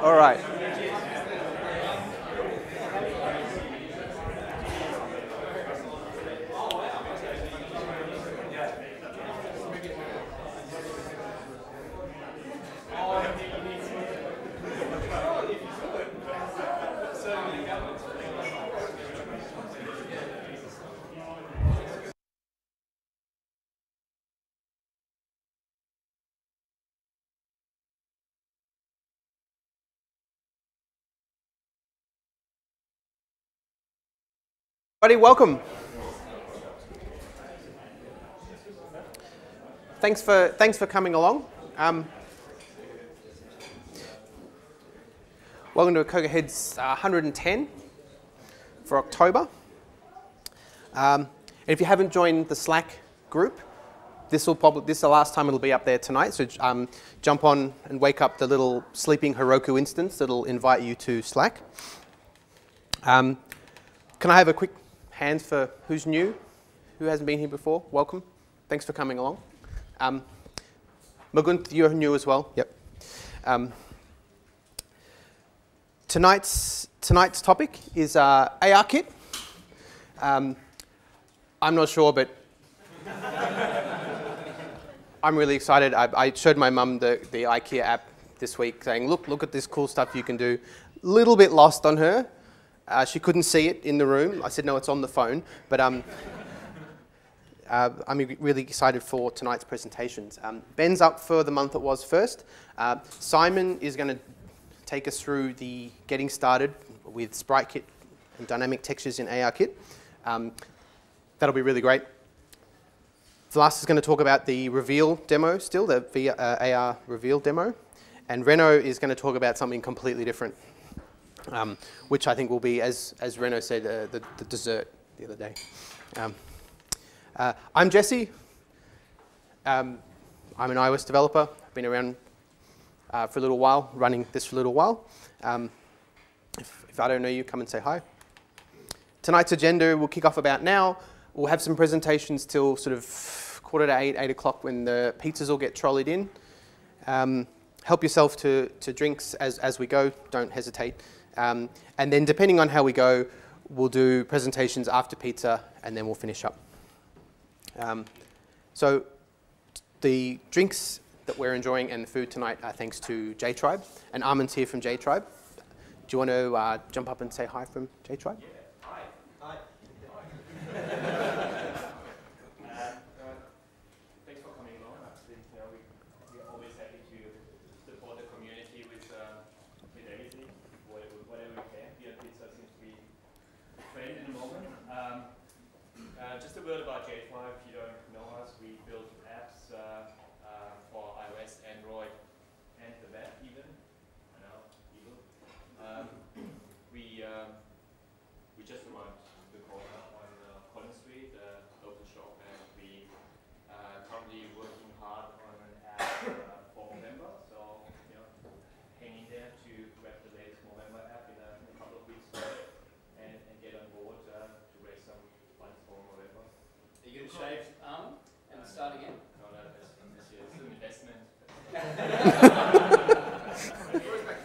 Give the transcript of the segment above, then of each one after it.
All right. Everybody, welcome. Thanks for coming along. Welcome to CocoaHeads 110 for October. And if you haven't joined the Slack group, this is the last time it'll be up there tonight. So jump on and wake up the little sleeping Heroku instance that'll invite you to Slack. Can I have a quick hands for who's new, who hasn't been here before? Welcome. Thanks for coming along. Mugunt, you're new as well. Yep. Tonight's topic is ARKit. I'm not sure, but I'm really excited. I showed my mum the IKEA app this week, saying, "Look at this cool stuff you can do." Little bit lost on her. She couldn't see it in the room. I said, no, it's on the phone. But I'm really excited for tonight's presentations. Ben's up for the month it was first. Simon is going to take us through the getting started with SpriteKit and dynamic textures in ARKit. That'll be really great. Vlast is going to talk about the reveal demo still, the AR reveal demo. And Reno is going to talk about something completely different. Which I think will be, as Reno said, the dessert the other day. I'm Jesse. I'm an iOS developer. I've been around for a little while, running this for a little while. If I don't know you, come and say hi. Tonight's agenda will kick off about now. We'll have some presentations till sort of 7:45, 8 o'clock when the pizzas all get trolleyed in. Help yourself to drinks as we go. Don't hesitate. And then depending on how we go, we'll do presentations after pizza, and then we'll finish up. So the drinks that we're enjoying and the food tonight are thanks to JTribe, and Armin's here from JTribe. Do you want to jump up and say hi from JTribe? Yeah. Hi. Hi. Thanks for coming along. I think we're always happy to support the community with everything, whatever we can. Beer and pizza seems to be a trend in the moment. Just a word about JTribe. If you don't know us, we build apps for iOS, Android, and the web even. I know, evil. We just arrived the corner on Collins Street, local shop, and we currently working hard on an app for November. So hang in there to grab the latest November app in a couple of weeks and get on board to raise some funds for November. Are you going to shave arm and start again? No, that's an investment.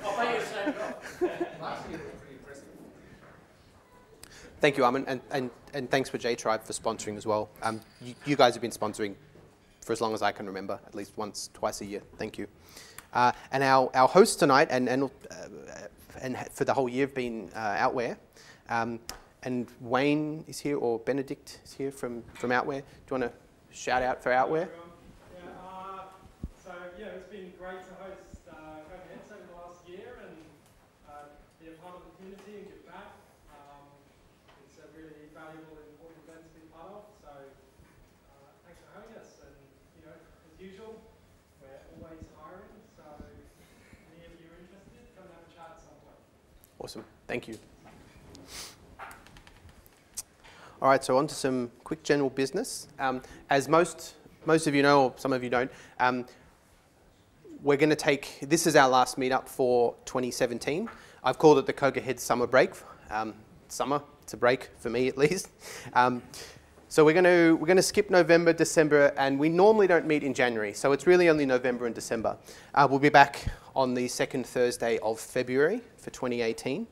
I'll pay you to shave it off. Last year was pretty impressive. Thank you, Armin, and thanks for JTribe for sponsoring as well. You guys have been sponsoring for as long as I can remember, at least once, twice a year. Thank you. And our hosts tonight, and for the whole year, have been Outwear. And Wayne is here, or Benedict is here from Outwear. Do you want to shout out for Outwear? Yeah, it's been great to host CocoaHeads over the last year and be a part of the community and give back. It's a really valuable and important event to be part of. So thanks for having us. And as usual, we're always hiring. So any of you are interested, come and have a chat at some point. Awesome. Thank you. All right, so on to some quick general business. As most of you know, or some of you don't, we're going to this is our last meetup for 2017. I've called it the CocoaHeads summer break. Summer, it's a break for me at least. So we're going to skip November, December, and we normally don't meet in January. So it's really only November and December. We'll be back on the second Thursday of February for 2018.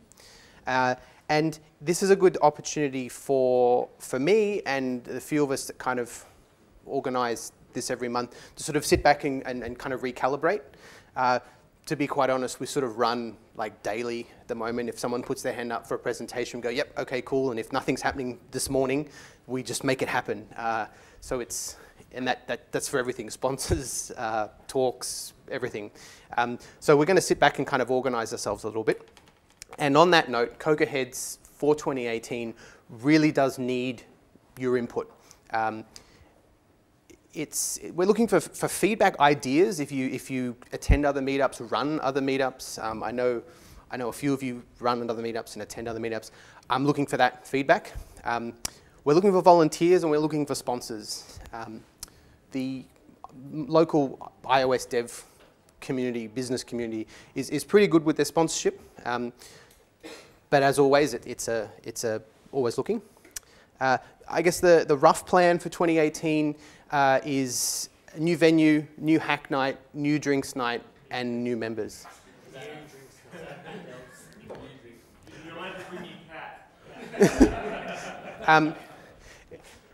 And this is a good opportunity for me and the few of us that kind of organise this every month to sort of sit back and kind of recalibrate. To be quite honest, we sort of run like daily at the moment. If someone puts their hand up for a presentation, we go, yep, okay, cool. And if nothing's happening this morning, we just make it happen. So it's, and that's for everything, sponsors, talks, everything. So we're going to sit back and kind of organise ourselves a little bit. And on that note, CocoaHeads for 2018 really does need your input. We're looking for feedback, ideas. If you attend other meetups, run other meetups. I know a few of you run other meetups and attend other meetups. I'm looking for that feedback. We're looking for volunteers and we're looking for sponsors. The local iOS dev community, business community, is pretty good with their sponsorship. But as always, it's always looking. I guess the rough plan for 2018 is a new venue, new hack night, new drinks night, and new members.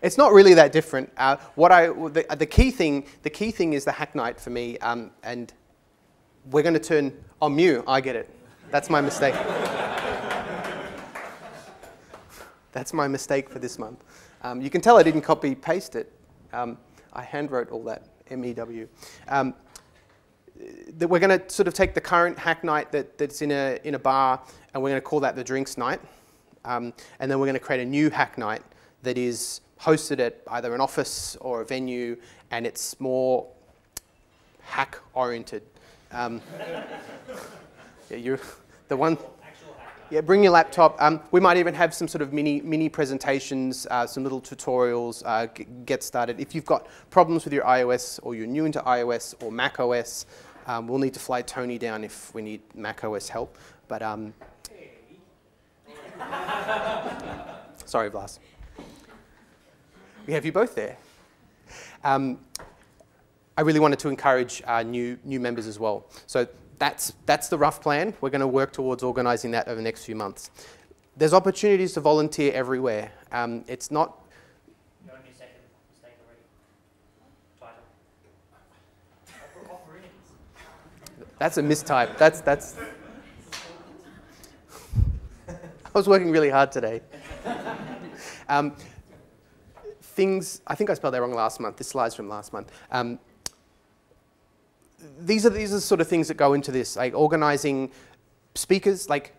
It's not really that different. The key thing is the hack night for me, and we're going to turn on Mew. I get it. That's my mistake. That's my mistake for this month. You can tell I didn't copy paste it. I handwrote all that, MEW. We're going to sort of take the current hack night that's in a bar, and we're going to call that the drinks night. And then we're going to create a new hack night that is hosted at either an office or a venue, and it's more hack oriented. Yeah, you're the one. Yeah, bring your laptop. We might even have some sort of mini presentations, some little tutorials, get started. If you've got problems with your iOS or you're new into iOS or Mac OS, we'll need to fly Tony down if we need Mac OS help. But sorry, Blas. We have you both there. I really wanted to encourage new members as well. So that's the rough plan. We're going to work towards organising that over the next few months. There's opportunities to volunteer everywhere. It's not... You're on your second mistake already. Title. OPPORUNITIES. That's a mistype. That's... I was working really hard today. I think I spelled that wrong last month. This slide's from last month. These are the sort of things that go into this, like organising speakers, like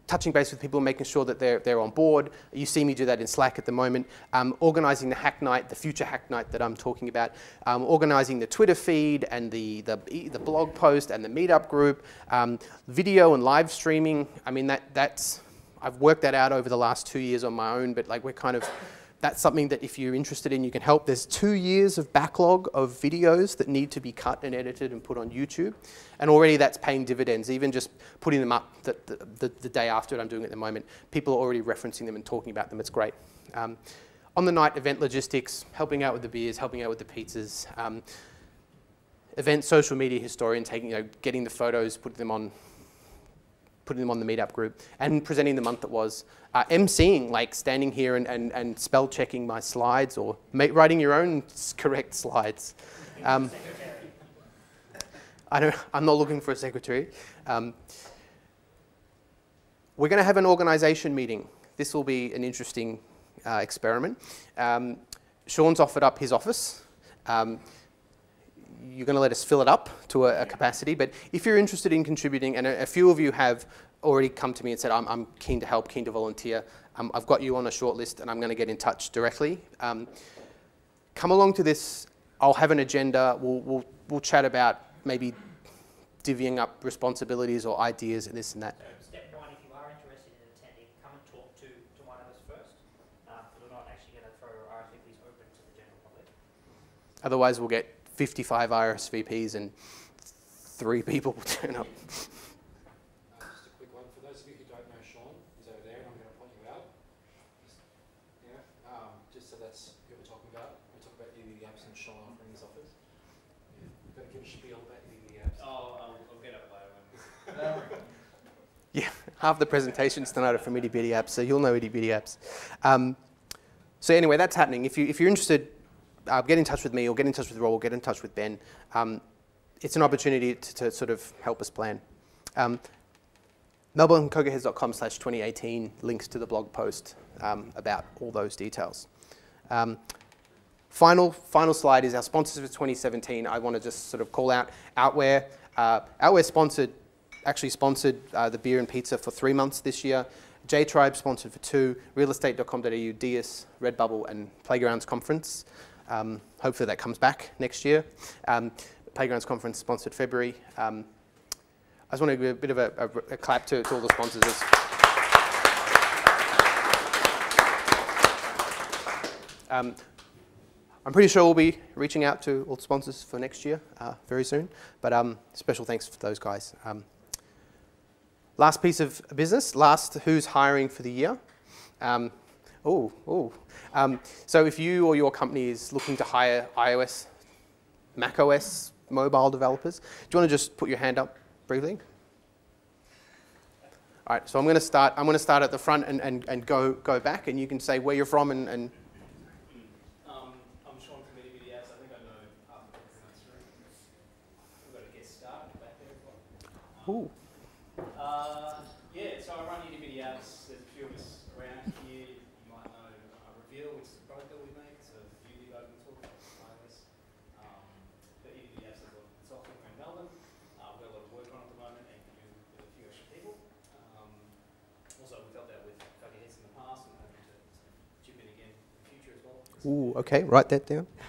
touching base with people, making sure that they're on board. You see me do that in Slack at the moment. Organising the hack night, the future hack night that I'm talking about. Organising the Twitter feed and the blog post and the meetup group. Video and live streaming. I mean, I've worked that out over the last 2 years on my own, but like that's something that if you're interested in, you can help. There's 2 years of backlog of videos that need to be cut and edited and put on YouTube. And already that's paying dividends, even just putting them up the day after I'm doing it at the moment. People are already referencing them and talking about them. It's great. On the night, event logistics, helping out with the beers, helping out with the pizzas. Event social media historian, getting the photos, putting them on the meetup group, and presenting the month that was. MCing, like standing here and spell checking my slides or writing your own correct slides. I'm not looking for a secretary. We're going to have an organisation meeting. This will be an interesting experiment. Sean's offered up his office. You're going to let us fill it up to a capacity, but if you're interested in contributing, and a few of you have already come to me and said, I'm keen to help, keen to volunteer, I've got you on a short list and I'm going to get in touch directly. Come along to this. I'll have an agenda. We'll chat about maybe divvying up responsibilities or ideas and this and that. So step one, if you are interested in attending, come and talk to one of us first. We're not actually going to throw RSVPs open to the general public. Otherwise, we'll get 55 RSVPs and 3 people will turn up. Just a quick one. For those of you who don't know Sean, he's over there and I'm going to point you out. Just so that's additional offerings offers. Yeah. Got to give a spiel about the apps. Oh, I'll get up later. Yeah, half the presentations tonight are from itty bitty apps, so you'll know itty bitty apps. So anyway, that's happening. If you're interested, get in touch with me, or get in touch with Rob, or get in touch with Ben. It's an opportunity to sort of help us plan. Melbourne CocoaHeads.com/2018 links to the blog post about all those details. Final slide is our sponsors for 2017. I want to just sort of call out Outwear. Outwear actually sponsored the beer and pizza for 3 months this year. J-Tribe sponsored for 2. Realestate.com.au, Dias, Redbubble, and Playgrounds Conference. Hopefully that comes back next year. Playgrounds Conference sponsored February. I just want to give a bit of a clap to all the sponsors. I'm pretty sure we'll be reaching out to all the sponsors for next year very soon, but special thanks for those guys. Last piece of business, who's hiring for the year? So if you or your company is looking to hire iOS, macOS, mobile developers, do you want to just put your hand up briefly? All right, so I'm going to start at the front and go back, and you can say where you're from and I'm Sean from Itty Bitty Apps. I think I know half of the room. We've got a guest star back there as well. Yeah, so I run Itty Bitty Apps. There's a few of us around here. You might know Reveal, which is the product that we make. It's a beauty open tool for iOS. The Itty Bitty Apps is a software in Melbourne. We've got a lot of work on at the moment, and with a few extra people. Also, we've dealt that with CocoaHeads in the past, and hoping to chip in again in the future as well. ooh, okay, write that down. We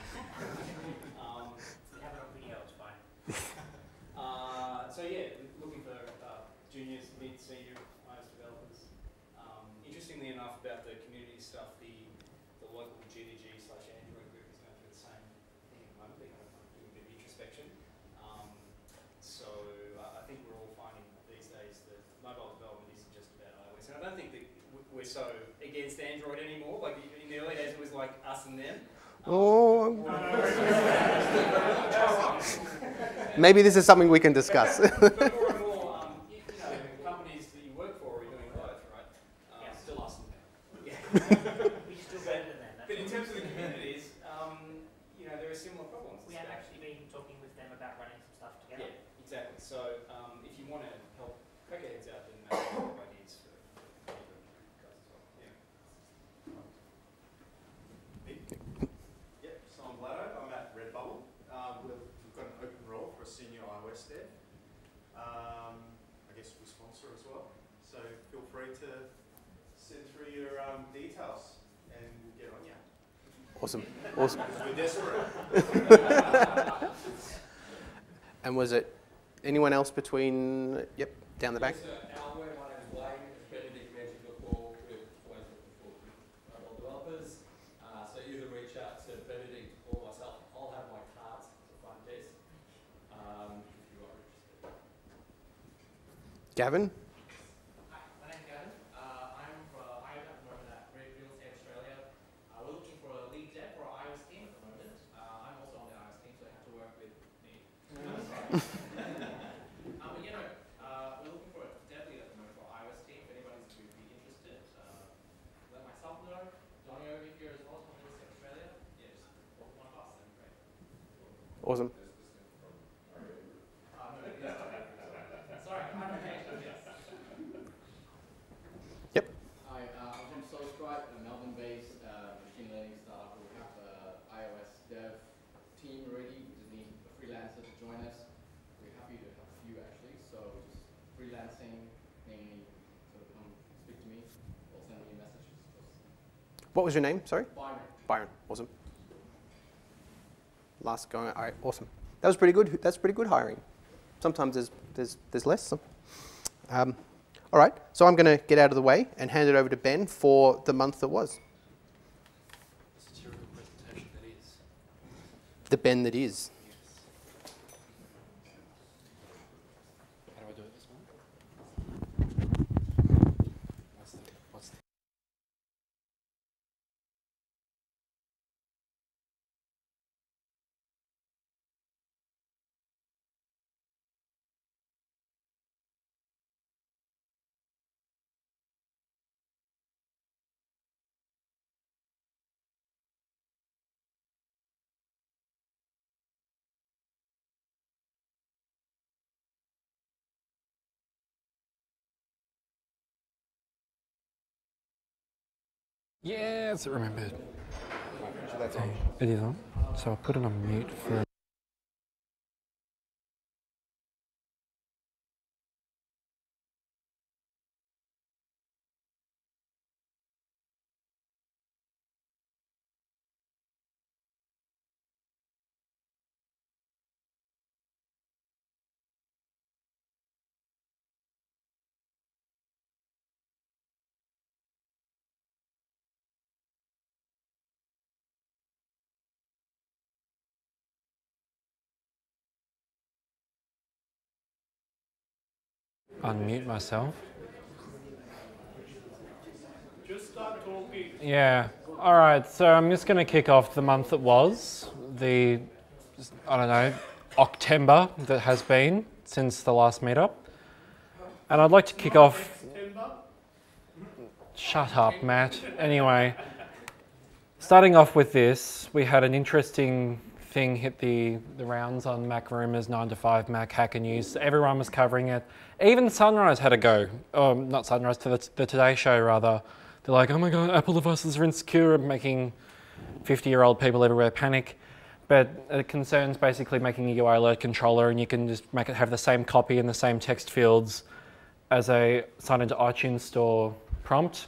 have it on video, it's fine. So yeah, looking for juniors, mid, senior iOS developers. Interestingly enough, about the community stuff, the local GDG/Android group is going through the same thing at the moment. They're kind of doing a bit of introspection. So I think we're all finding these days that mobile development isn't just about iOS. And I don't think that we're so against Android anymore. Like in the early days, it was like us and them. Maybe this is something we can discuss. But more and more, companies that you work for are doing both, right? Still us and them. Yeah. We're still better than them. But in terms of the communities, there are similar problems. We have actually been talking with them about running some stuff together. Yeah, exactly. So if you want to help CocoaHeads out, then that's what ideas for guys as well. Yeah. Yep, so I'm Vlado. I'm at Redbubble. We've got an open role for a senior iOS dev. I guess we sponsor as well. So feel free to send through your details and we'll get on you. Awesome. We're desperate. And was it anyone else between, yep, down the back? Outwear, my name is Wayne. As Benedict mentioned before, we're always looking for mobile developers. So either reach out to Benedict or myself. I'll have my cards at the front desk if you are interested. Gavin? Hi, my name's Gavin. I'm hired at the moment at Real Estate Australia. We're looking for a lead dev for our iOS team at the moment. I'm also on the iOS team, so you have to work with me. We're looking for a dev lead at the moment for our iOS team. If anybody's would be interested, let myself know. Johnny over here as well from Real Estate Australia. Yeah, just one of us, that'd be great. Awesome. Sorry, I'm okay. Yes. Yep. Hi, I'm from SoulScribe, a Melbourne-based machine learning startup. We have an iOS dev team ready. We just need a freelancer to join us. We're happy to have a few actually. So just freelancing, mainly sort of come speak to me or send me messages. What was your name? Sorry? Byron. Byron. Awesome. Last going. All right. Awesome. That was pretty good. That's pretty good hiring. Sometimes there's less. All right. So I'm going to get out of the way and hand it over to Ben for the month that was. This is your presentation that is. The Ben that is. Yes, it remembered. So that's on. It is on. So I'll put it on mute for unmute myself. Just start talking. Yeah. All right. So I'm just going to kick off the month that was, the, I don't know, October that has been since the last meetup. And I'd like to kick off. Shut up, Matt. Anyway, starting off with this, we had an interesting thing hit the rounds on Mac Rumors 9 to 5 Mac Hacker News. Everyone was covering it. Even Sunrise had a go. Not Sunrise, to the Today Show rather. They're like, oh my God, Apple devices are insecure, making 50-year-old people everywhere panic. But it concerns basically making a UI alert controller, and you can just make it have the same copy and the same text fields as a sign into iTunes Store prompt.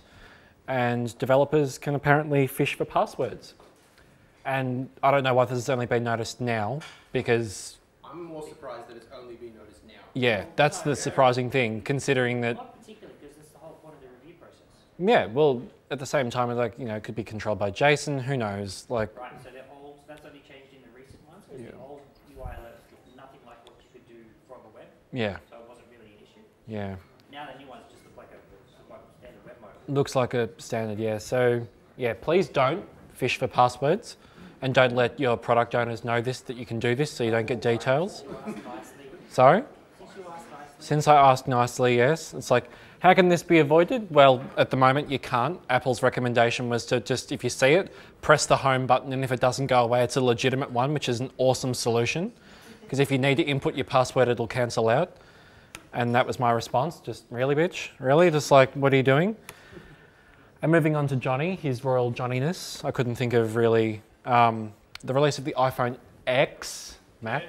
And developers can apparently fish for passwords. And I don't know why this has only been noticed now, because... I'm more surprised that it's only been noticed now. Yeah, that's the surprising thing, considering that... Not particularly, because that's the whole point of the review process. Yeah, well, at the same time, like, you know, it could be controlled by JSON, who knows, like... Right, so they're old, that's only changed in the recent ones, because the old UI alerts look nothing like what you could do from the web. Yeah. So it wasn't really an issue. Yeah. Now the new ones just look like a standard web mode. Looks like a standard, yeah. So, yeah, please don't fish for passwords, and don't let your product owners know this, that you can do this, so you don't get details. Sorry? Since I asked nicely, yes. It's like, how can this be avoided? Well, at the moment you can't. Apple's recommendation was to just, if you see it, press the home button, and if it doesn't go away, it's a legitimate one, which is an awesome solution. Because if you need to input your password, it'll cancel out. And that was my response, just, really, bitch? Really? Just like, what are you doing? And moving on to Johnny, his royal Johnniness. I couldn't think of really... the release of the iPhone X, Matt,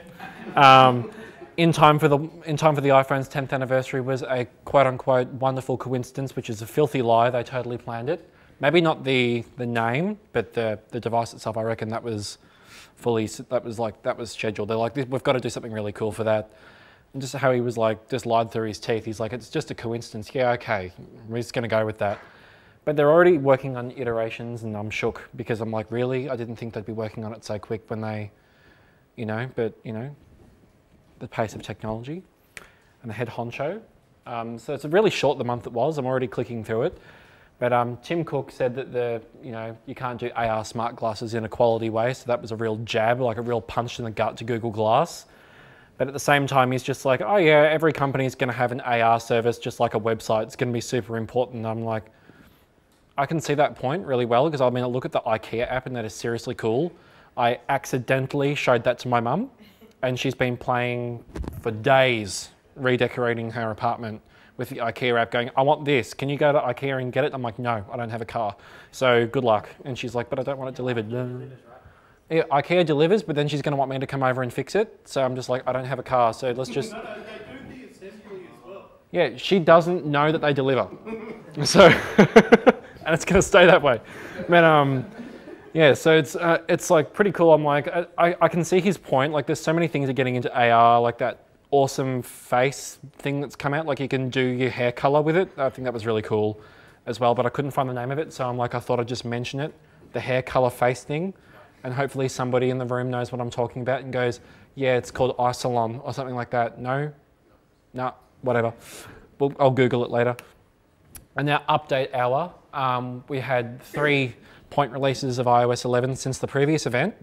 in time for the iPhone's 10th anniversary was a quote-unquote wonderful coincidence, which is a filthy lie. They totally planned it. Maybe not the name, but the device itself. I reckon that was that was scheduled. They're like, we've got to do something really cool for that. And just how he was like, just lied through his teeth. He's like, it's just a coincidence. Yeah, okay, we're just going to go with that. But they're already working on iterations, and I'm shook because I'm like, really? I didn't think they'd be working on it so quick when they, but the pace of technology and the head honcho. So it's really short, the month it was. I'm already clicking through it. But Tim Cook said that you can't do AR smart glasses in a quality way. So that was a real jab, like a real punch in the gut to Google Glass. But at the same time, he's just like, oh yeah, every company is going to have an AR service, just like a website. It's going to be super important. And I'm like, I can see that point really well, because I mean, I look at the IKEA app and that is seriously cool. I accidentally showed that to my mum, and she's been playing for days redecorating her apartment with the IKEA app going, I want this. Can you go to IKEA and get it? I'm like, no, I don't have a car. So good luck. And she's like, but I don't want it delivered. Yeah, IKEA delivers, but then she's going to want me to come over and fix it. So I'm just like, I don't have a car, so let's just... No, they do the assembly as well. Yeah, she doesn't know that they deliver. So... and it's going to stay that way. But yeah, so it's like pretty cool. I'm like, I can see his point. Like, there's so many things that are getting into AR, like that awesome face thing that's come out. Like, you can do your hair color with it. I think that was really cool as well, but I couldn't find the name of it. So I'm like, I thought I'd just mention it, the hair color face thing. And hopefully somebody in the room knows what I'm talking about and goes, yeah, it's called iSalon or something like that. No, whatever. I'll Google it later. And now update hour. We had 3 point releases of iOS 11 since the previous event,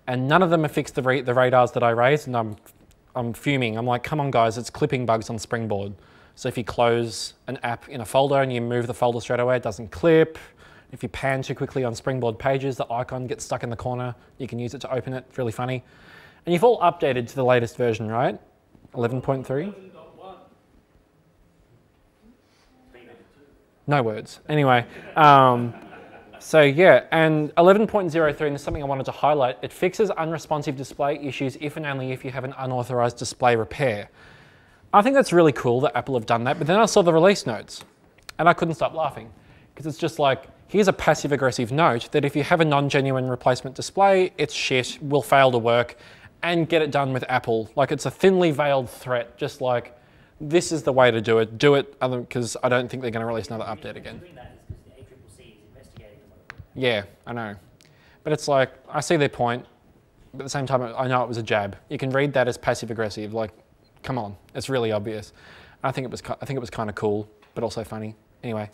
and none of them have fixed the radars that I raised, and I'm fuming. I'm like, come on guys, it's clipping bugs on Springboard. So if you close an app in a folder and you move the folder straight away, it doesn't clip. If you pan too quickly on Springboard pages, the icon gets stuck in the corner. You can use it to open it, really funny. And you've all updated to the latest version, right? 11.3? No words. Anyway, So yeah, and 11.03, and there's something I wanted to highlight, it fixes unresponsive display issues if and only if you have an unauthorized display repair. I think that's really cool that Apple have done that, but then I saw the release notes and I couldn't stop laughing because it's just like, here's a passive aggressive note that if you have a non-genuine replacement display, it's shit, will fail to work, and get it done with Apple. Like, it's a thinly veiled threat, just like, this is the way to do it, because I don't think they're gonna release another update again. Yeah, I know. But it's like, I see their point, but at the same time, I know it was a jab. You can read that as passive aggressive, like, come on, it's really obvious. I think it was kind of cool, but also funny. Anyway.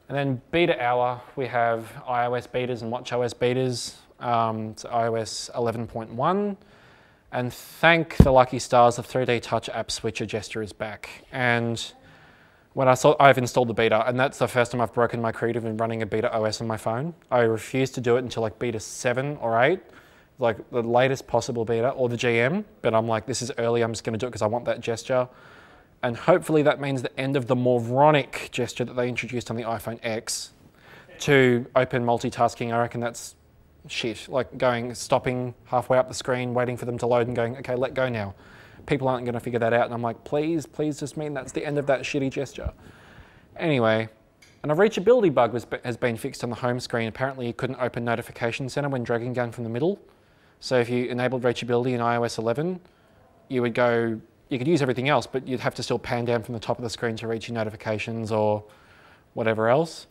And then beta hour, we have iOS betas and watchOS betas. It's iOS 11.1. And thank the lucky stars, the 3D Touch app switcher gesture is back. And when I've installed the beta, and that's the first time I've broken my creed of running a beta OS on my phone. I refused to do it until like beta 7 or 8, like the latest possible beta, or the GM. But I'm like, this is early, I'm just gonna do it because I want that gesture. And hopefully that means the end of the moronic gesture that they introduced on the iPhone X to open multitasking. I reckon that's shit, like stopping halfway up the screen, waiting for them to load and going, okay, let go now. People aren't gonna figure that out. And I'm like, please just mean that's the end of that shitty gesture. Anyway, and a reachability bug has been fixed on the home screen. Apparently you couldn't open Notification Center when dragging down from the middle. So if you enabled reachability in iOS 11, you could use everything else, but you'd have to still pan down from the top of the screen to reach your notifications or whatever else.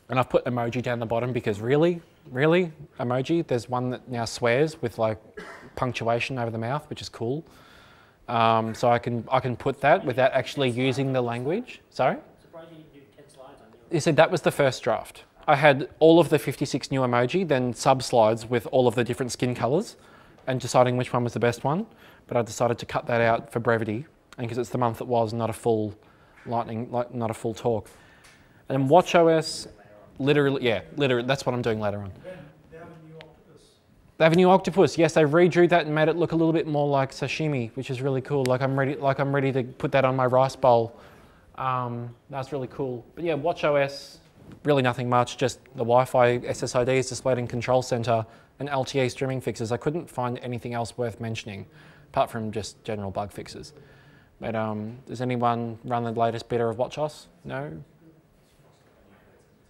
And I've put emoji down the bottom because really, emoji? There's one that now swears with like punctuation over the mouth, which is cool. So I can put that without actually using the language. Sorry? Surprised you didn't do 10 slides on You said that was the first draft. I had all of the 56 new emoji, then sub-slides with all of the different skin colors and deciding which one was the best one. But I decided to cut that out for brevity, and because it's the month it was, not a full not a full talk. And then watchOS, literally, that's what I'm doing later on. They have a new octopus. They have a new octopus. Yes, they redrew that and made it look a little bit more like sashimi, which is really cool. Like I'm ready to put that on my rice bowl. That's really cool. But yeah, watchOS, really nothing much. Just the Wi-Fi SSIDs displayed in Control Center and LTE streaming fixes. I couldn't find anything else worth mentioning, apart from just general bug fixes. But does anyone run the latest beta of watchOS? No?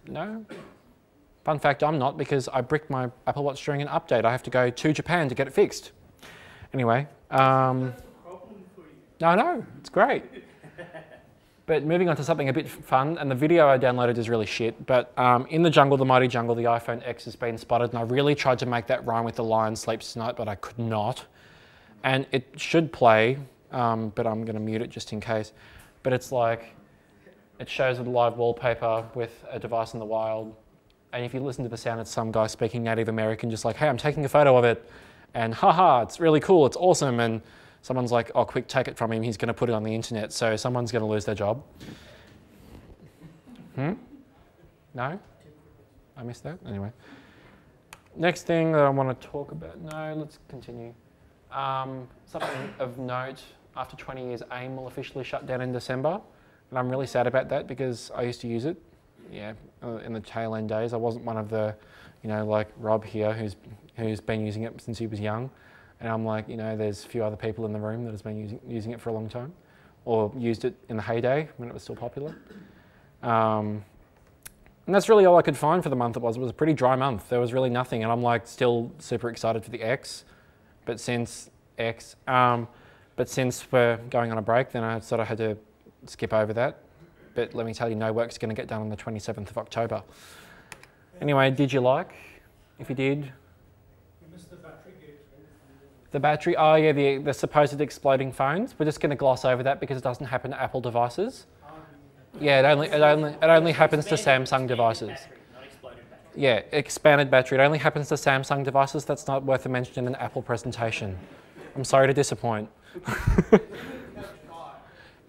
No? Fun fact, I'm not, because I bricked my Apple Watch during an update. I have to go to Japan to get it fixed. Anyway. No, it's great. But moving on to something a bit fun, and the video I downloaded is really shit, but in the jungle, the mighty jungle, the iPhone X has been spotted, and I really tried to make that rhyme with the lion sleeps tonight, but I could not. And it should play, but I'm going to mute it just in case. But it's like, it shows a live wallpaper with a device in the wild. And if you listen to the sound, it's some guy speaking Native American, just like, hey, I'm taking a photo of it. And haha, it's really cool, it's awesome. And someone's like, oh, quick, take it from him. He's going to put it on the internet. So someone's going to lose their job. No? I missed that? Anyway. Next thing that I want to talk about. No, let's continue. Something of note, after 20 years, AIM will officially shut down in December. And I'm really sad about that because I used to use it. Yeah, in the tail end days. I wasn't one of the, like Rob here who's been using it since he was young. And I'm like, there's a few other people in the room that has been using it for a long time, or used it in the heyday when it was still popular. And that's really all I could find for the month it was. It was a pretty dry month. There was really nothing, and I'm like still super excited for the X. But since we're going on a break, then I sort of had to skip over that. But let me tell you, no work's going to get done on the 27th of October. Anyway, did you like? If you did. You missed the battery gate. The battery, oh yeah, the supposed exploding phones. We're just going to gloss over that because it doesn't happen to Apple devices. Yeah, it only happens to Samsung devices. Yeah, expanded battery. It only happens to Samsung devices. That's not worth a mention in an Apple presentation. I'm sorry to disappoint.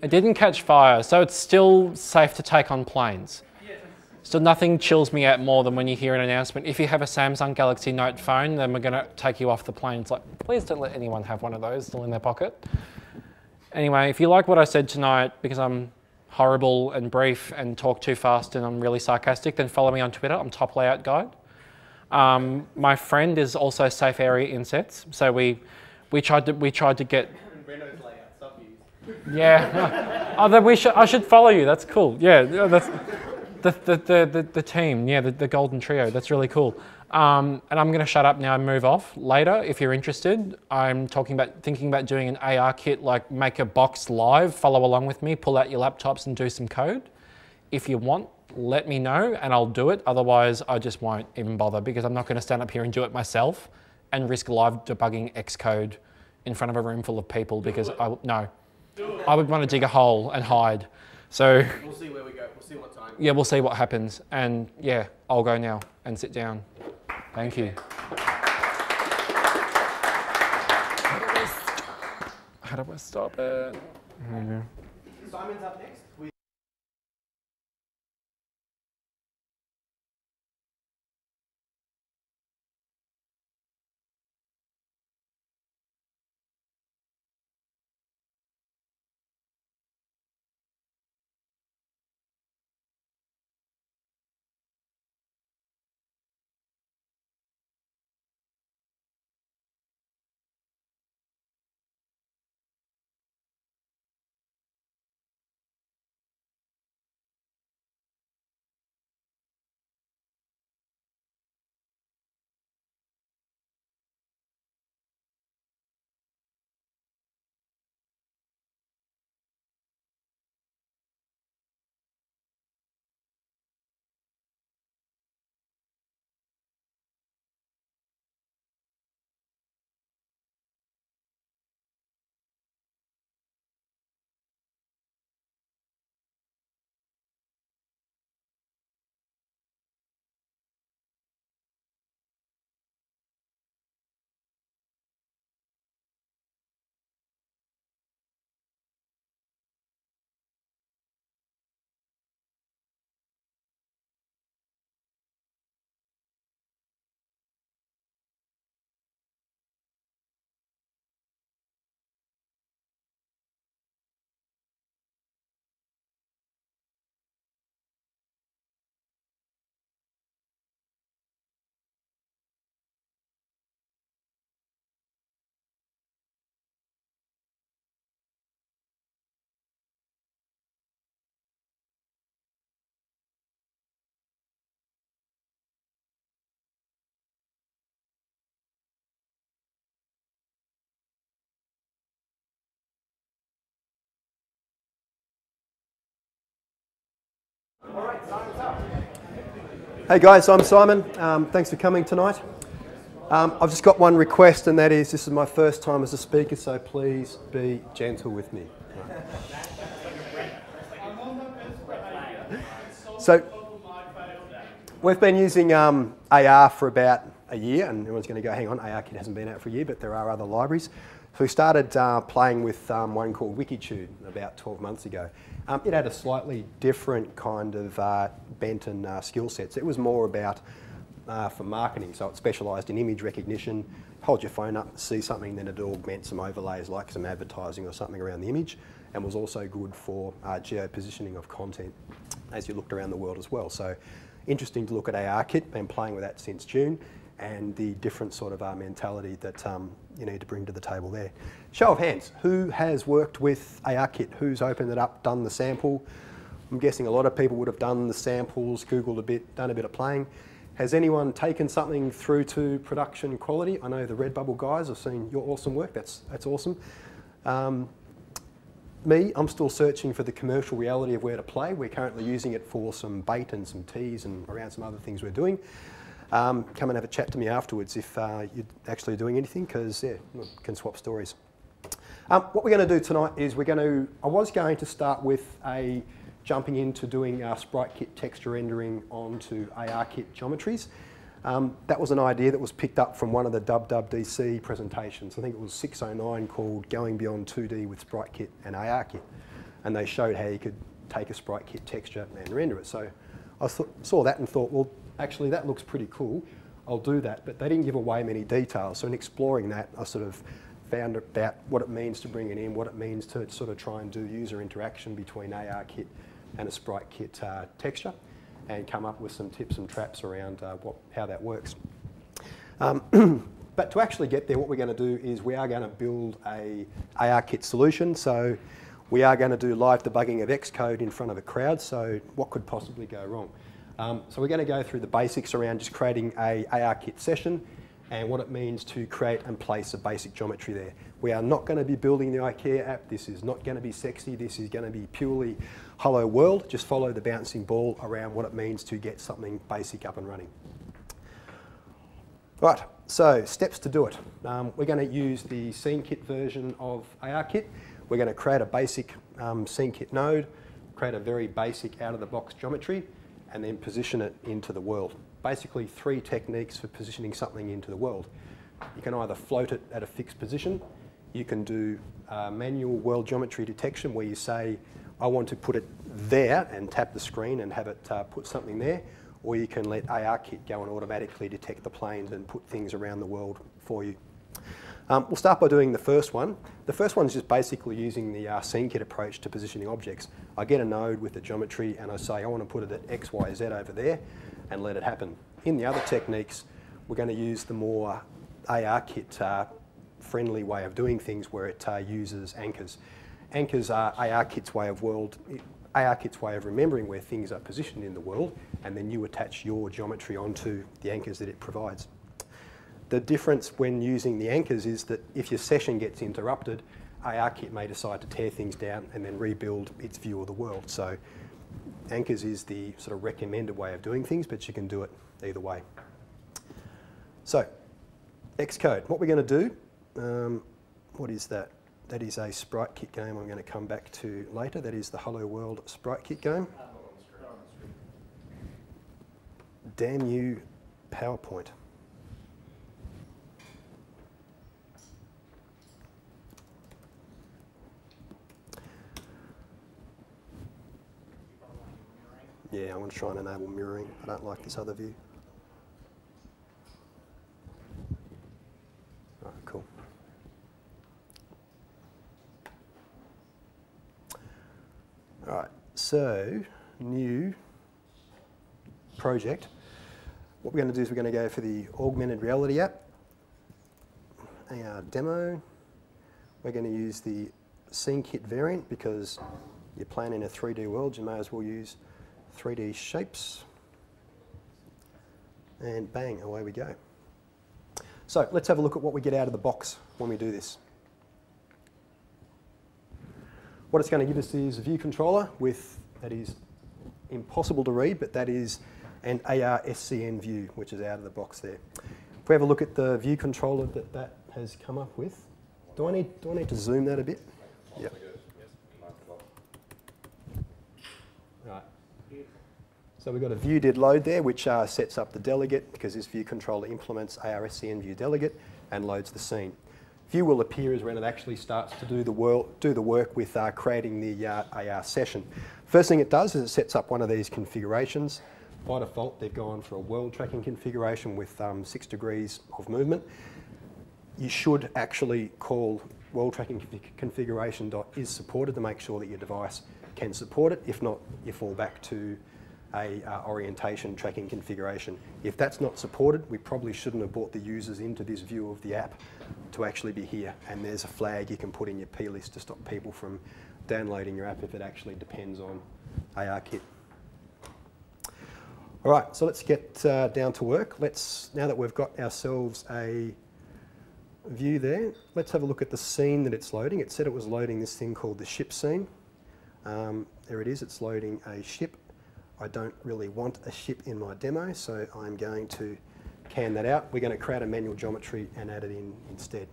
It didn't catch fire, so it's still safe to take on planes. So nothing chills me out more than when you hear an announcement, if you have a Samsung Galaxy Note phone, then we're going to take you off the plane. It's like, please don't let anyone have one of those still in their pocket. Anyway, if you like what I said tonight, because I'm horrible and brief and talk too fast and I'm really sarcastic, then follow me on Twitter. I'm Top Layout Guide. My friend is also Safe Area Insets. So we tried to get. Renault's layouts, not views. Yeah. Oh, then I should follow you. That's cool. Yeah, that's the team. Yeah, the golden trio. That's really cool. And I'm going to shut up now and move off. Later, if you're interested, I'm thinking about doing an AR kit, like make a box live, follow along with me, pull out your laptops and do some code. If you want, let me know and I'll do it. Otherwise, I just won't even bother because I'm not going to stand up here and do it myself and risk live debugging Xcode in front of a room full of people because I would want to dig a hole and hide. So We'll see where we go. We'll see what time. yeah, we'll see what happens. And yeah, I'll go now and sit down. Thank you. How do I stop it? Simon's up next. Hey guys, I'm Simon. Thanks for coming tonight. I've just got one request, and that is this is my first time as a speaker, so please be gentle with me. So we've been using AR for about a year, and everyone's going to go, hang on, ARKit hasn't been out for a year, but there are other libraries. So we started playing with one called Wikitude about 12 months ago. It had a slightly different kind of bent and skill sets. It was more about for marketing, so it specialised in image recognition. Hold your phone up, see something, then it'd augment some overlays like some advertising or something around the image, and was also good for geo-positioning of content as you looked around the world as well. So interesting to look at ARKit, been playing with that since June, and the different sort of mentality that you need to bring to the table there. Show of hands, who has worked with ARKit? Who's opened it up, done the sample? I'm guessing a lot of people would have done the samples, Googled a bit, done a bit of playing. Has anyone taken something through to production quality? I know the Redbubble guys have seen your awesome work, that's awesome. Me, I'm still searching for the commercial reality of where to play. We're currently using it for some bait and some teas and around some other things we're doing. Come and have a chat to me afterwards if you're actually doing anything, because yeah, we can swap stories. What we're going to do tonight is I was going to start with jumping into doing SpriteKit texture rendering onto ARKit geometries. That was an idea that was picked up from one of the WWDC presentations. I think it was 609, called Going Beyond 2D with SpriteKit and ARKit. And they showed how you could take a SpriteKit texture and render it. So I saw that and thought, well, actually that looks pretty cool. I'll do that. But they didn't give away many details. So in exploring that, I sort of found about what it means to bring it in, what it means to sort of try and do user interaction between ARKit and a SpriteKit texture, and come up with some tips and traps around how that works. But to actually get there, what we're going to do is we are going to build a ARKit solution. So we are going to do live debugging of Xcode in front of a crowd. So what could possibly go wrong? So we're going to go through the basics around just creating a ARKit session and what it means to create and place a basic geometry there. We are not going to be building the IKEA app. This is not going to be sexy. This is going to be purely hello world. Just follow the bouncing ball around what it means to get something basic up and running. Right, so steps to do it. We're going to use the SceneKit version of ARKit. We're going to create a basic SceneKit node, create a very basic out-of-the-box geometry, and then position it into the world. Basically 3 techniques for positioning something into the world. You can either float it at a fixed position, you can do manual world geometry detection where you say, I want to put it there and tap the screen and have it put something there, or you can let ARKit go and automatically detect the planes and put things around the world for you. We'll start by doing the first one. The first one is just basically using the SceneKit approach to positioning objects. I get a node with the geometry and I say I want to put it at X, Y, Z over there and let it happen. In the other techniques, we're going to use the more ARKit friendly way of doing things where it uses anchors. Anchors are ARKit's way of remembering where things are positioned in the world, and then you attach your geometry onto the anchors that it provides. The difference when using the anchors is that if your session gets interrupted, ARKit may decide to tear things down and then rebuild its view of the world. So anchors is the sort of recommended way of doing things, but you can do it either way. So Xcode, what we're going to do, what is that? That is a SpriteKit game I'm going to come back to later. That is the Hello World SpriteKit game. Damn you, PowerPoint. Yeah, I want to try and enable mirroring. I don't like this other view. All right, cool. All right, so new project. What we're going to do is we're going to go for the augmented reality app, AR demo. We're going to use the SceneKit variant because you're playing in a 3D world, you may as well use 3D shapes. And bang, away we go. So let's have a look at what we get out of the box when we do this. What it's going to give us is a view controller with, that is impossible to read, but that is an AR SCN view, which is out of the box there. If we have a look at the view controller that has come up with, do I need to zoom that a bit? Yep. Right. So we've got a view did load there, which sets up the delegate because this view controller implements AR SCN view delegate and loads the scene. View will appear as when it actually starts to do the work with creating the AR session. First thing it does is it sets up one of these configurations. By default, they've gone for a world tracking configuration with 6 degrees of movement. You should actually call world tracking configuration.is supported to make sure that your device can support it. If not, you fall back to a orientation tracking configuration. If that's not supported, we probably shouldn't have brought the users into this view of the app to actually be here. And there's a flag you can put in your plist to stop people from downloading your app if it actually depends on ARKit. All right, so let's get down to work. Now that we've got ourselves a view there, let's have a look at the scene that it's loading. It said it was loading this thing called the ship scene. There it is, it's loading a ship. I don't really want a ship in my demo, so I'm going to can that out. We're going to create a manual geometry and add it in instead.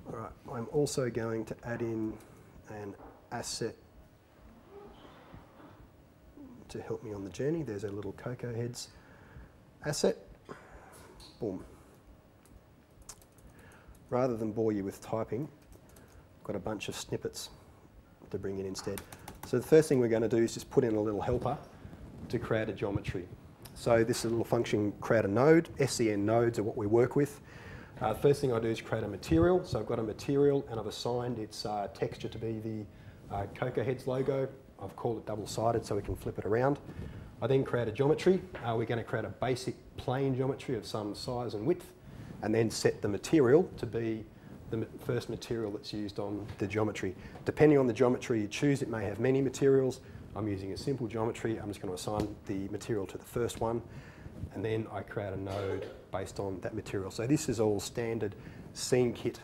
All right, I'm also going to add in an asset to help me on the journey. There's a little CocoaHeads asset. Boom. Rather than bore you with typing, I've got a bunch of snippets to bring in instead. So the first thing we're going to do is just put in a little helper to create a geometry. So this little function, create a node. SCN nodes are what we work with. The first thing I do is create a material. So I've got a material and I've assigned its texture to be the CocoaHeads logo. I've called it double-sided so we can flip it around. I then create a geometry. We're going to create a basic plane geometry of some size and width, and then set the material to be the first material that's used on the geometry. Depending on the geometry you choose, it may have many materials. I'm using a simple geometry. I'm just going to assign the material to the first one, and then I create a node based on that material. So this is all standard scene kit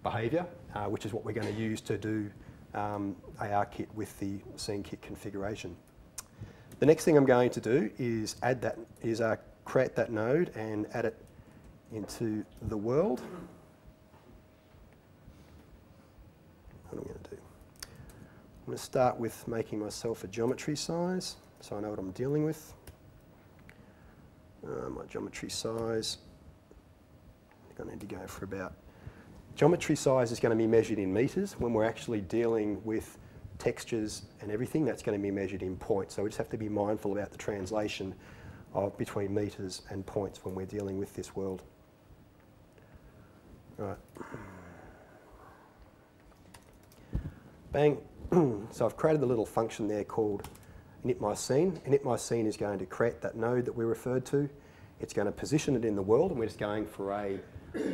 behaviour, which is what we're going to use to do ARKit with the scene kit configuration. The next thing I'm going to do is create that node and add it into the world. What am I going to do? I'm going to start with making myself a geometry size so I know what I'm dealing with. My geometry size, I think I need to go for about, geometry size is going to be measured in metres. When we're actually dealing with textures and everything, that's going to be measured in points. So we just have to be mindful about the translation of between metres and points when we're dealing with this world. Right. Bang. So I've created a little function there called initMyScene. initMyScene is going to create that node that we referred to. It's going to position it in the world, and we're just going for a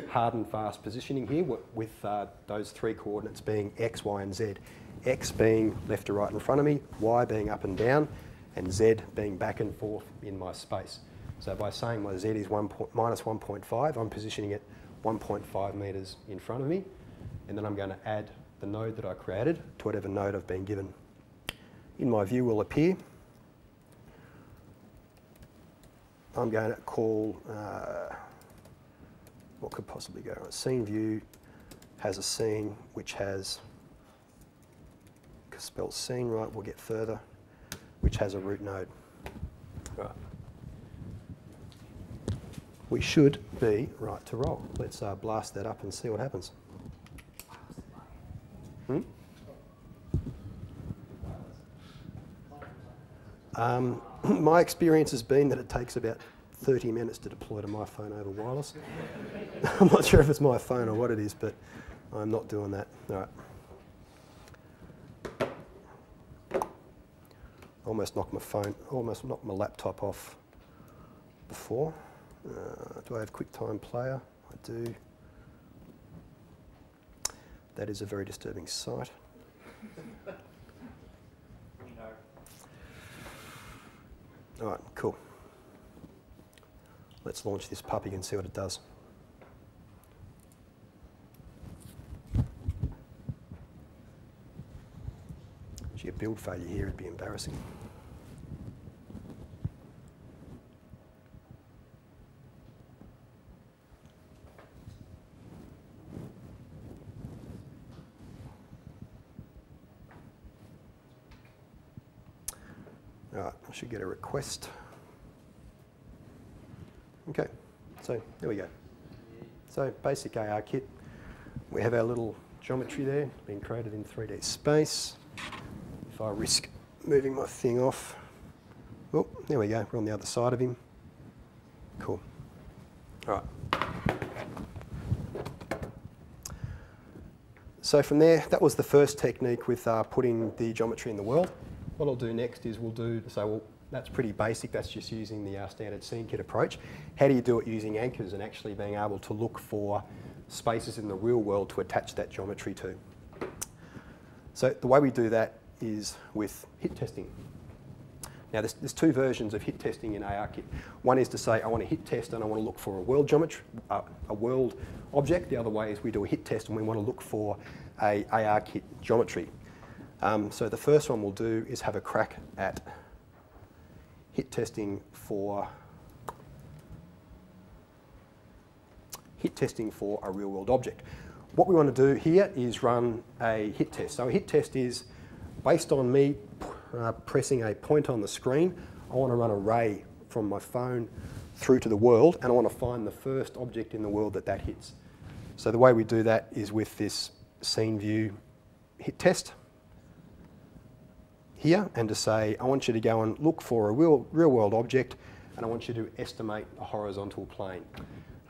hard and fast positioning here with those three coordinates being X, Y and Z. X being left to right in front of me, Y being up and down, and Z being back and forth in my space. So by saying my Z is minus 1.5, I'm positioning it 1.5 metres in front of me, and then I'm going to add the node that I created to whatever node I've been given. In my view will appear. I'm going to call, what could possibly go on? Scene view has a scene which has, spell scene right, we'll get further, which has a root node. Right. We should be right to roll. Let's blast that up and see what happens. My experience has been that it takes about 30 minutes to deploy to my phone over wireless. I'm not sure if it's my phone or what it is, but I'm not doing that. All right. Almost knocked my laptop off before. Do I have QuickTime Player? I do. That is a very disturbing sight. All right, cool. Let's launch this puppy and see what it does. Gee, a build failure here would be embarrassing. All right, I should get a request. Okay, so there we go. So basic ARKit. We have our little geometry there, being created in 3D space. If I risk moving my thing off, oh, there we go, we're on the other side of him. Cool. All right. So from there, that was the first technique with putting the geometry in the world. What I'll do next is that's pretty basic. That's just using the standard scene kit approach. How do you do it using anchors and actually being able to look for spaces in the real world to attach that geometry to? So the way we do that is with hit testing. Now there's two versions of hit testing in ARKit. One is to say I want to hit test and I want to look for a world geometry, a world object. The other way is we do a hit test and we want to look for a ARKit geometry. So the first one we'll do is have a crack at hit testing for a real world object. What we want to do here is run a hit test. So a hit test is based on me pressing a point on the screen. I want to run a ray from my phone through to the world, and I want to find the first object in the world that hits. So the way we do that is with this scene view hit test here, and to say I want you to go and look for a real world object, and I want you to estimate a horizontal plane.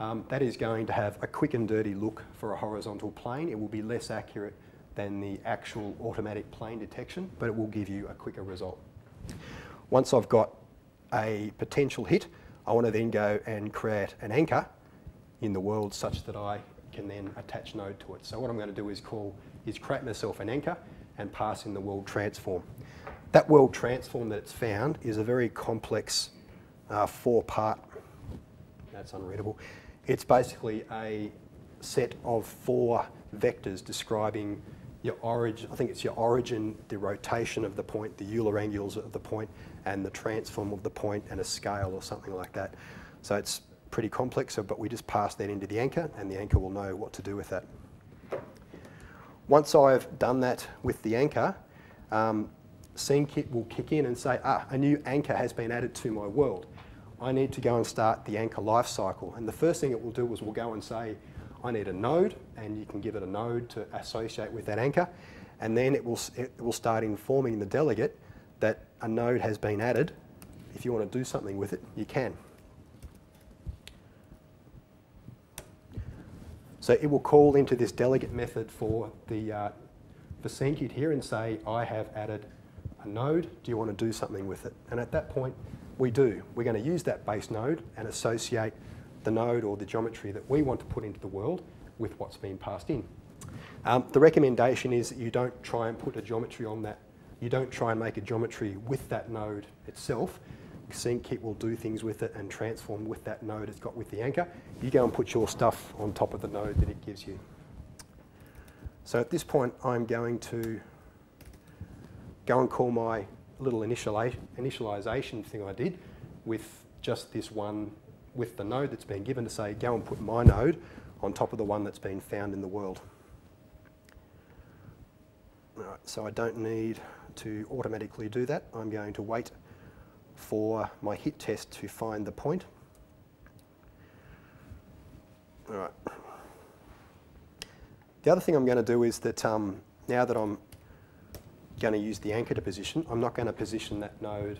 that is going to have a quick and dirty look for a horizontal plane. It will be less accurate than the actual automatic plane detection, but it will give you a quicker result. Once I've got a potential hit, I want to then go and create an anchor in the world such that I can then attach node to it. So what I'm going to do is create myself an anchor and pass in the world transform. That world transform that it's found is a very complex 4-part, that's unreadable. It's basically a set of 4 vectors describing your origin, I think it's your origin, the rotation of the point, the Euler angles of the point, and the transform of the point, and a scale or something like that. So it's pretty complex, but we just pass that into the anchor, and the anchor will know what to do with that. Once I've done that with the anchor, SceneKit will kick in and say, a new anchor has been added to my world. I need to go and start the anchor life cycle. And the first thing it will do is we'll go and say, I need a node, and you can give it a node to associate with that anchor. And then it will start informing the delegate that a node has been added. If you want to do something with it, you can. So it will call into this delegate method for SceneKit here and say, I have added a node, do you want to do something with it? And at that point, we do. We're going to use that base node and associate the node or the geometry that we want to put into the world with what's been passed in. The recommendation is that you don't try and put a geometry on that. You don't try and make a geometry with that node itself. SceneKit will do things with it and transform with that node it's got with the anchor. You go and put your stuff on top of the node that it gives you. So at this point, I'm going to go and call my little initialization thing I did with just this one, with the node that's been given, to say, go and put my node on top of the one that's been found in the world. All right, so I don't need to automatically do that. I'm going to wait for my hit test to find the point. All right. The other thing I'm going to do is that now that I'm going to use the anchor to position, I'm not going to position that node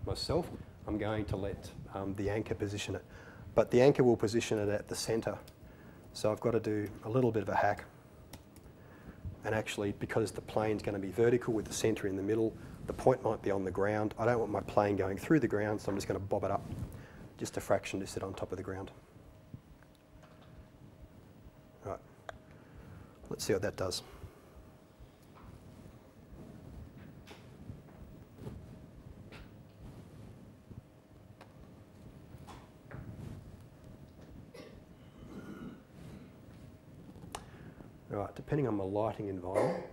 myself. I'm going to let the anchor position it. But the anchor will position it at the center. So I've got to do a little bit of a hack. And actually, because the plane's going to be vertical with the center in the middle, the point might be on the ground. I don't want my plane going through the ground, so I'm just going to bob it up just a fraction to sit on top of the ground. Right. Let's see what that does. Right, depending on my lighting environment,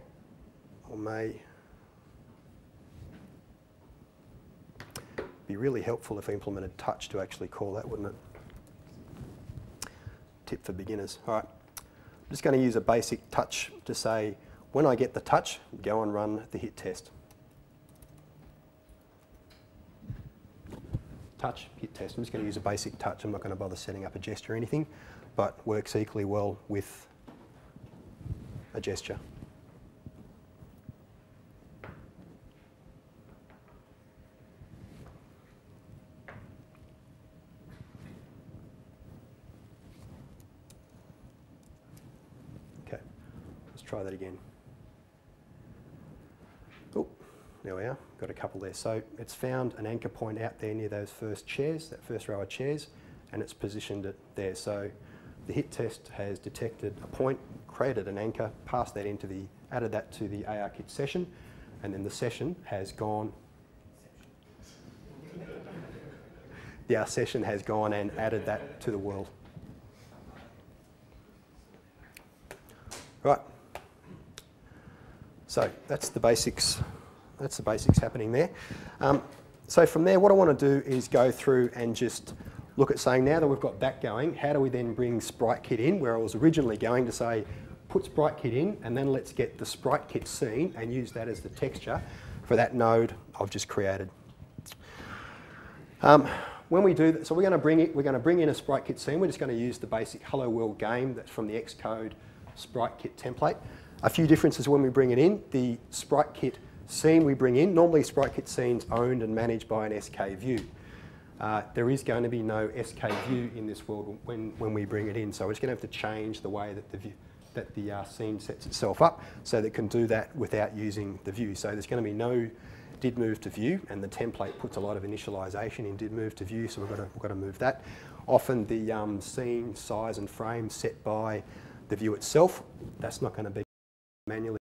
I may be really helpful if I implemented touch to actually call that, wouldn't it? Tip for beginners. All right, I'm just going to use a basic touch to say, when I get the touch, go and run the hit test. Touch, hit test. I'm just going to use a basic touch. I'm not going to bother setting up a gesture or anything, but works equally well with a gesture. Okay, let's try that again. Oh, there we are, got a couple there. So it's found an anchor point out there near those first chairs, that first row of chairs, and it's positioned it there. So the hit test has detected a point, created an anchor, passed that into added that to the ARKit session, and then the session has gone. The session has gone and added that to the world. Right. So that's the basics. That's the basics happening there. So from there, what I want to do is go through and just look at saying, now that we've got that going, how do we then bring SpriteKit in, where I was originally going to say, put SpriteKit in, and then let's get the SpriteKit scene and use that as the texture for that node I've just created. When we do that, so we're going to bring in a SpriteKit scene. We're just going to use the basic Hello World game that's from the Xcode SpriteKit template. A few differences when we bring it in. The SpriteKit scene we bring in, normally SpriteKit scene's owned and managed by an SK view. There is going to be no SK view in this world when we bring it in, so we're just going to have to change the way that the scene sets itself up so that it can do that without using the view. So there's going to be no did move to view, and the template puts a lot of initialization in did move to view, so we've got to move that. Often the scene size and frame set by the view itself, that's not going to be manually